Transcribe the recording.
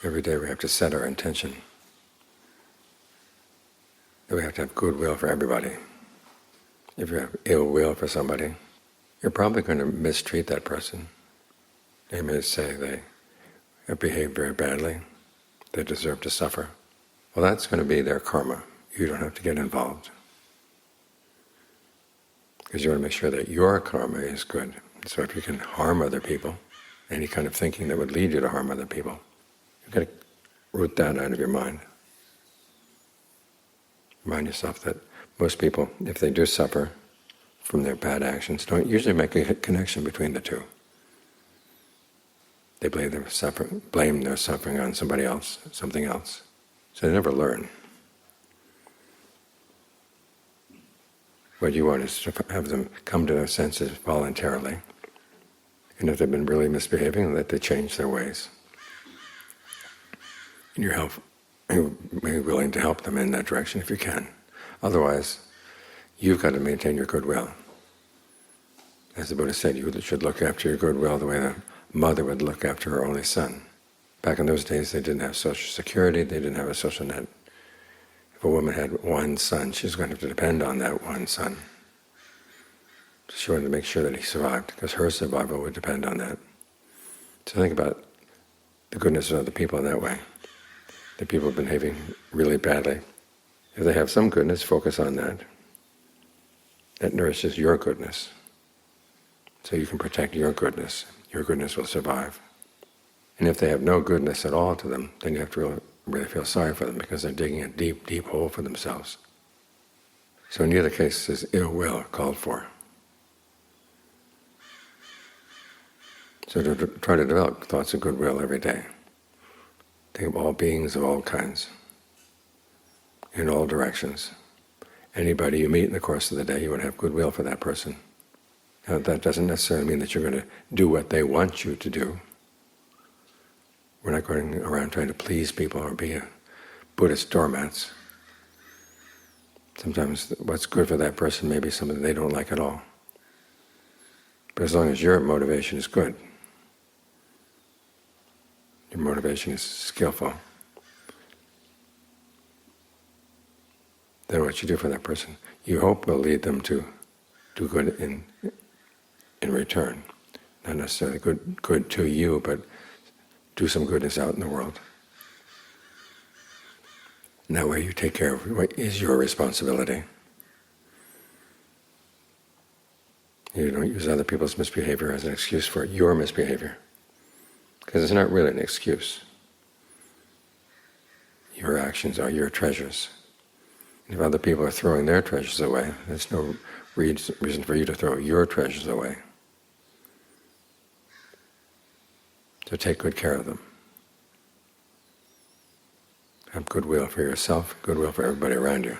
Every day we have to set our intention that we have to have goodwill for everybody. If you have ill will for somebody, you're probably going to mistreat that person. They may say they have behaved very badly, they deserve to suffer. Well, that's going to be their karma. You don't have to get involved. Because you want to make sure that your karma is good. So if you can harm other people, any kind of thinking that would lead you to harm other people, you've got to root that out of your mind. Remind yourself that most people, if they do suffer from their bad actions, don't usually make a connection between the two. They blame their suffering on somebody else, something else. So they never learn. What you want is to have them come to their senses voluntarily. And if they've been really misbehaving, let they change their ways. And you're willing to help them in that direction if you can. Otherwise, you've got to maintain your goodwill. As the Buddha said, you should look after your goodwill the way the mother would look after her only son. Back in those days, they didn't have Social Security, they didn't have a social net. If a woman had one son, she was going to have to depend on that one son. She wanted to make sure that he survived, because her survival would depend on that. So think about the goodness of other people in that way. The people have been behaving really badly. If they have some goodness, focus on that. That nourishes your goodness. So you can protect your goodness. Your goodness will survive. And if they have no goodness at all to them, then you have to really feel sorry for them, because they're digging a deep, deep hole for themselves. So in either case, there's ill will called for. So to try to develop thoughts of goodwill every day. Think of all beings of all kinds, in all directions. Anybody you meet in the course of the day, you would have goodwill for that person. Now, that doesn't necessarily mean that you're going to do what they want you to do. We're not going around trying to please people or be Buddhist doormats. Sometimes what's good for that person may be something they don't like at all. But as long as your motivation is good, your motivation is skillful, then what you do for that person, you hope will lead them to do good in return. Not necessarily good to you, but do some goodness out in the world. And that way you take care of what is your responsibility. You don't use other people's misbehavior as an excuse for your misbehavior, because it's not really an excuse. Your actions are your treasures. If other people are throwing their treasures away, there's no reason for you to throw your treasures away. So take good care of them. Have goodwill for yourself, goodwill for everybody around you.